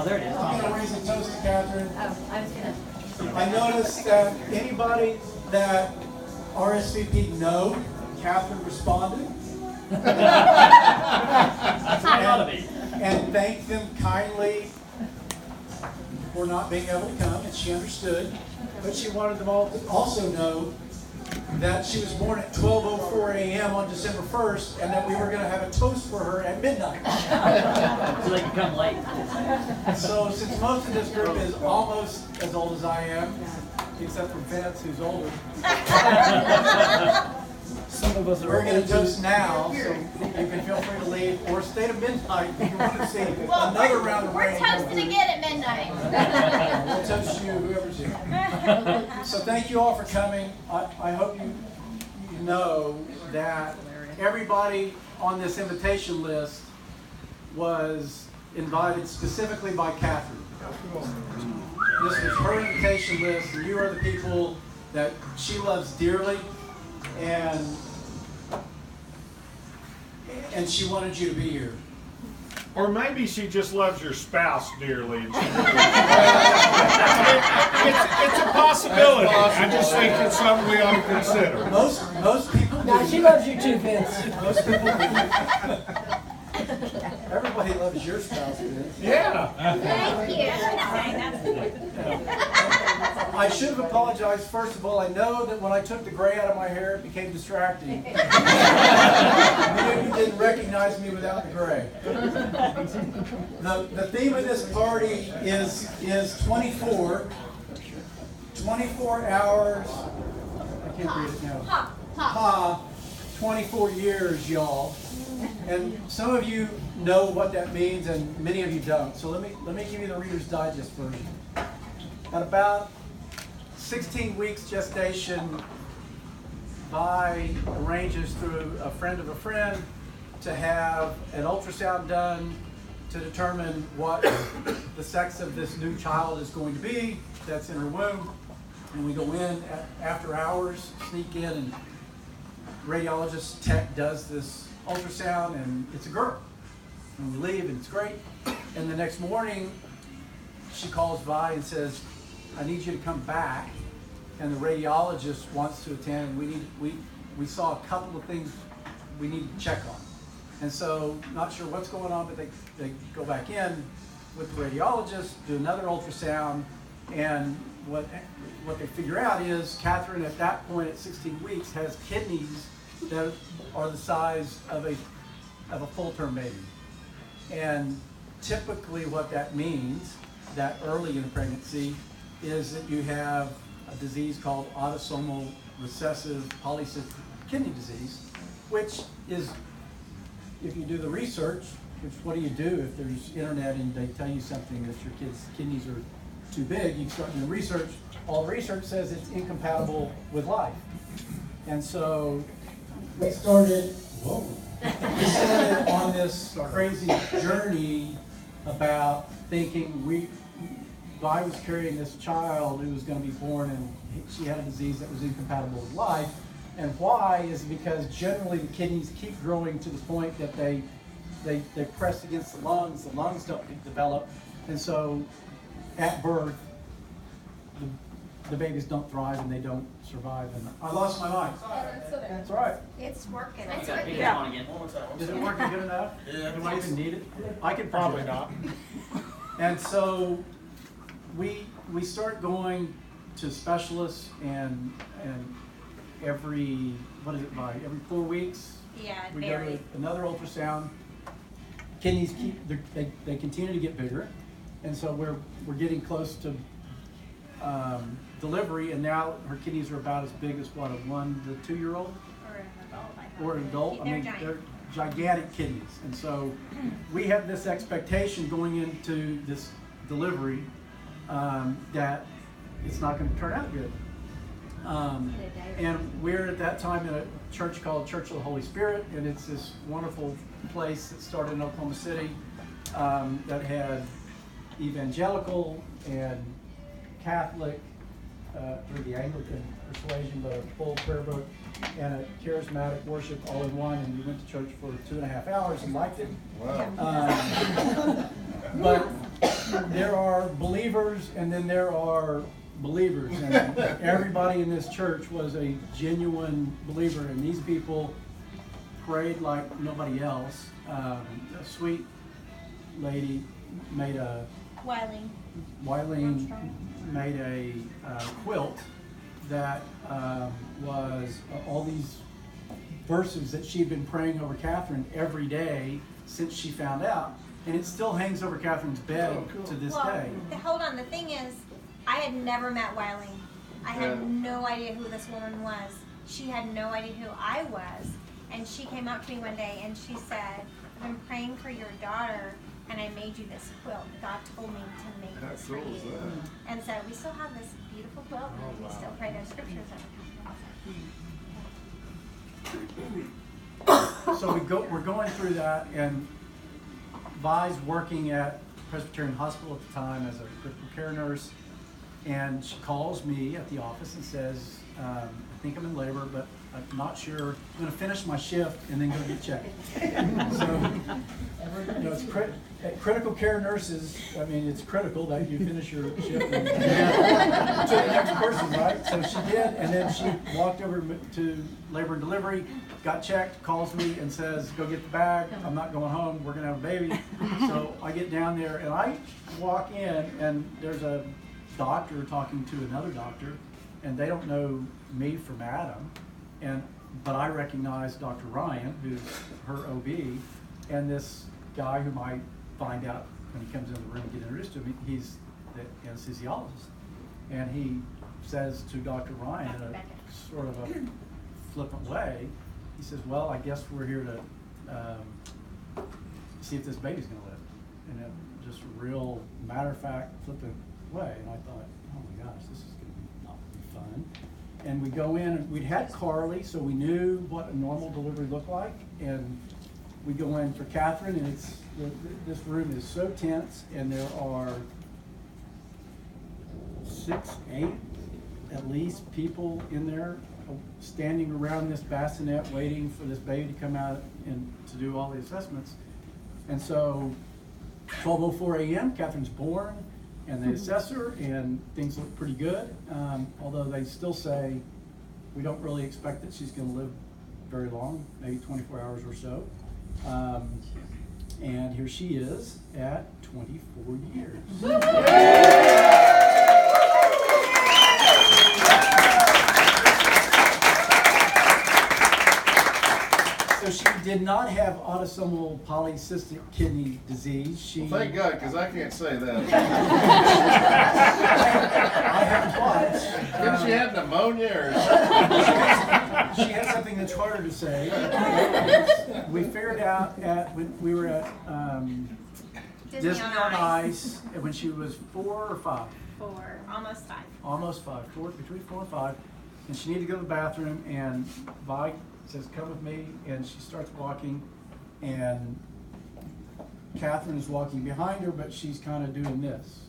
there it is. I'm going to raise a toast to Catherine. Oh, I was gonna. I noticed that anybody that RSVP'd no, Catherine responded. That's what it ought to be. And thanked them kindly for not being able to come, and she understood. But she wanted them all to also know that she was born at 12:04 a.m. on December 1st, and that we were going to have a toast for her at midnight. So they can come late. So since most of this group is almost as old as I am, except for Vince, who's older, some of us we're going to toast now, so you can feel free to leave or stay to midnight if you want to see another round of We're rain. toasting again at midnight. We'll toast you, whoever's here. So thank you all for coming. I hope you know that everybody on this invitation list was invited specifically by Catherine. This was her invitation list, and you are the people that she loves dearly, and she wanted you to be here. Or maybe she just loves your spouse dearly. And it's a possibility. I just think it's something we ought to consider. Most people do. She loves you too, Vince. Most people do. Everybody loves your spouse, Vince. Yeah. Thank you. I should have apologized first of all. I know that when I took the gray out of my hair, it became distracting. Many of you didn't recognize me without the gray. The theme of this party is 24 hours. I can't read it now. 24 years, y'all. And some of you know what that means, and many of you don't. So let me give you the Reader's Digest version. At about 16 weeks gestation, Vi arranges through a friend of a friend to have an ultrasound done to determine what the sex of this new child is going to be that's in her womb. And we go in after hours, sneak in, and radiologist tech does this ultrasound, and it's a girl. And we leave, and it's great. And the next morning, she calls Vi and says, I need you to come back. And the radiologist wants to attend, and we saw a couple of things we need to check on. And so, not sure what's going on, but they go back in with the radiologist, do another ultrasound, and what they figure out is Catherine at that point at 16 weeks has kidneys that are the size of a full-term baby. And typically what that means, that early in the pregnancy, is that you have a disease called autosomal recessive polycystic kidney disease, which is, if you do the research, which what do you do if there's internet and they tell you something that your kid's kidneys are too big, you start doing research. All the research says it's incompatible with life. And so we started on this crazy journey about thinking Vi was carrying this child who was going to be born, and she had a disease that was incompatible with life. And why is because generally the kidneys keep growing to the point that they press against the lungs don't develop, and so at birth the babies don't thrive and they don't survive. And I lost my mind. That's all right. It's working. You It's gotta pick working. it up on again. Is it working good enough? Yeah. Do I even need it? I could Probably not. And so we start going to specialists, and every 4 weeks Yeah, we go very. to another ultrasound. Kidneys they continue to get bigger, and so we're getting close to delivery, and now her kidneys are about as big as what, a 1 to 2 year old or an adult. I mean, they're gigantic kidneys, and so we have this expectation going into this delivery that it's not going to turn out good. And we're at that time in a church called Church of the Holy Spirit, and it's this wonderful place that started in Oklahoma City that had evangelical and Catholic, through the Anglican persuasion, but a full prayer book and a charismatic worship all in one. And we went to church for 2.5 hours and liked it. Wow. But And then there are believers, and everybody in this church was a genuine believer, and these people prayed like nobody else. A sweet lady made Wileen made a quilt that was all these verses that she'd been praying over Catherine every day since she found out. And it still hangs over Catherine's bed to this day. Hold on, the thing is, I had never met Wileen. I had no idea who this woman was. She had no idea who I was. And she came up to me one day and she said, I've been praying for your daughter and I made you this quilt. God told me to make this for you. And so we still have this beautiful quilt and we still pray those scriptures over. So we're going through that, and Vi's working at Presbyterian Hospital at the time as a critical care nurse, and she calls me at the office and says, I think I'm in labor, but I'm not sure. I'm going to finish my shift and then go get checked. So, it's critical care nurses, I mean, it's critical that you finish your shift and to the next person, right? So she did, and then she walked over to labor and delivery, got checked, calls me and says, go get the bag. I'm not going home. We're going to have a baby. So I get down there and I walk in, and there's a doctor talking to another doctor, and they don't know me from Adam, but I recognize Dr. Ryan, who's her OB, and this guy whom I find out when he comes in the room and get introduced to me, he's the anesthesiologist, and he says to Dr. Ryan in a sort of a flippant way, he says, well, I guess we're here to see if this baby's going to live, in a just real matter-of-fact, flippant way. And I thought, oh my gosh, this is going to not be fun. And we go in, and we'd had Carly, so we knew what a normal delivery looked like. And we go in for Catherine, and this room is so tense, and there are 6, 8 at least people in there standing around this bassinet waiting for this baby to come out and to do all the assessments. And so 12:04 a.m., Catherine's born, and they assess her, and things look pretty good, although they still say we don't really expect that she's going to live very long, maybe 24 hours or so. And here she is at 24 years. So she did not have autosomal polycystic kidney disease. Well, thank God, because I can't say that. I have twice. Didn't she have pneumonia or something? She had something that's harder to say. We figured out when we were at Disney on Ice when she was 4 or 5. 4, almost 5. Almost 5, between 4 and 5, and she needed to go to the bathroom, and Vi says, come with me, and she starts walking, and Catherine is walking behind her, but she's kind of doing this,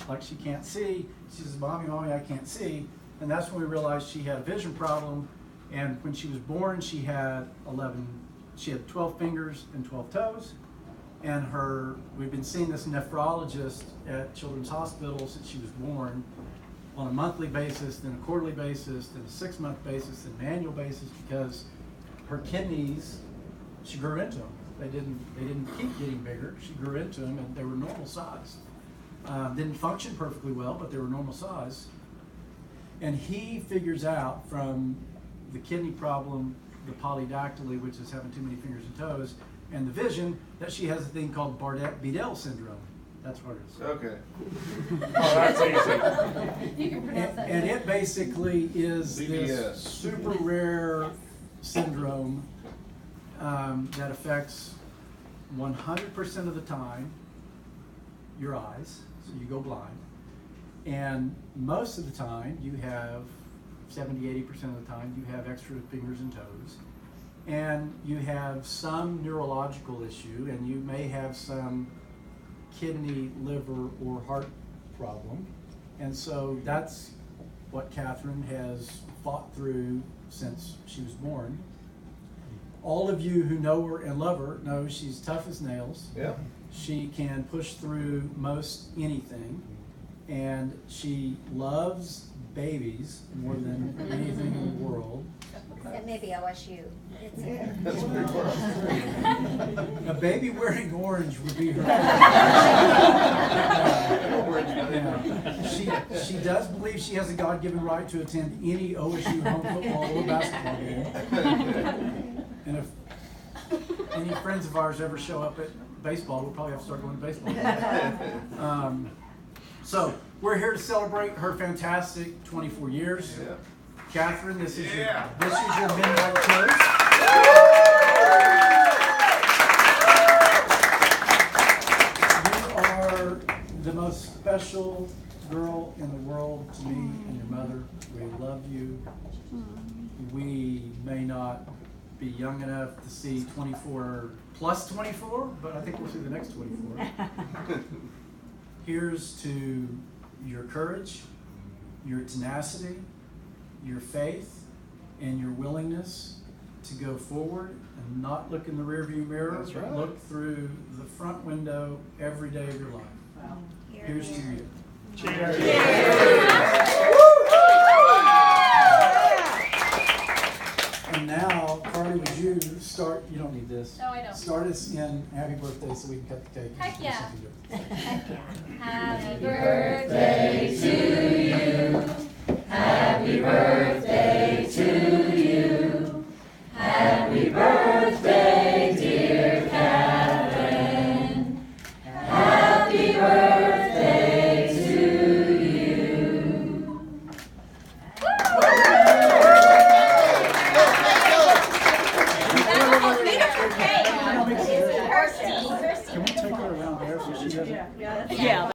like she can't see. She says, Mommy, I can't see, and that's when we realized she had a vision problem, and when she was born, she had 12 fingers and 12 toes, and we've been seeing this nephrologist at Children's Hospital since she was born, on a monthly basis, then a quarterly basis, then a 6-month basis, then an annual basis, because her kidneys, she grew into them. They didn't keep getting bigger. She grew into them, and they were normal size. Didn't function perfectly well, but they were normal size. And he figures out from the kidney problem, the polydactyly, which is having too many fingers and toes, and the vision, that she has a thing called Bardet-Biedl syndrome. That's what it is. Okay. Oh, that's easy. You can pronounce that. And it basically is BBS. this super rare syndrome that affects 100% of the time your eyes, so you go blind. And most of the time you have 70-80% of the time you have extra fingers and toes. And you have some neurological issue, and you may have some kidney, liver, or heart problem. And so that's what Catherine has fought through since she was born. All of you who know her and love her know she's tough as nails. Yeah. She can push through most anything. and she loves babies more than anything in the world. It may be OSU. That's pretty close. A baby wearing orange would be her. Yeah. She does believe she has a God-given right to attend any OSU home football or basketball game. And if any friends of ours ever show up at baseball, we'll probably have to start going to baseball. So we're here to celebrate her fantastic 24 years. Yeah. Catherine, this is your midnight toast. You are the most special girl in the world to me and your mother. We love you. We may not be young enough to see 24 plus 24, but I think we'll see the next 24. Here's to your courage, your tenacity, your faith, and your willingness to go forward and not look in the rearview mirror, That's but right. look through the front window every day of your life. Wow. Here's to you. And now, Carly, would you start, you don't need this. No, I don't. Start us in happy birthday so we can cut the cake. and Heck do yeah. something good. Happy birthday to you. Happy birthday to you. Happy birthday, dear Catherine. Happy birthday to you. Kirsty. Can we take her around there so she doesn't? Yeah.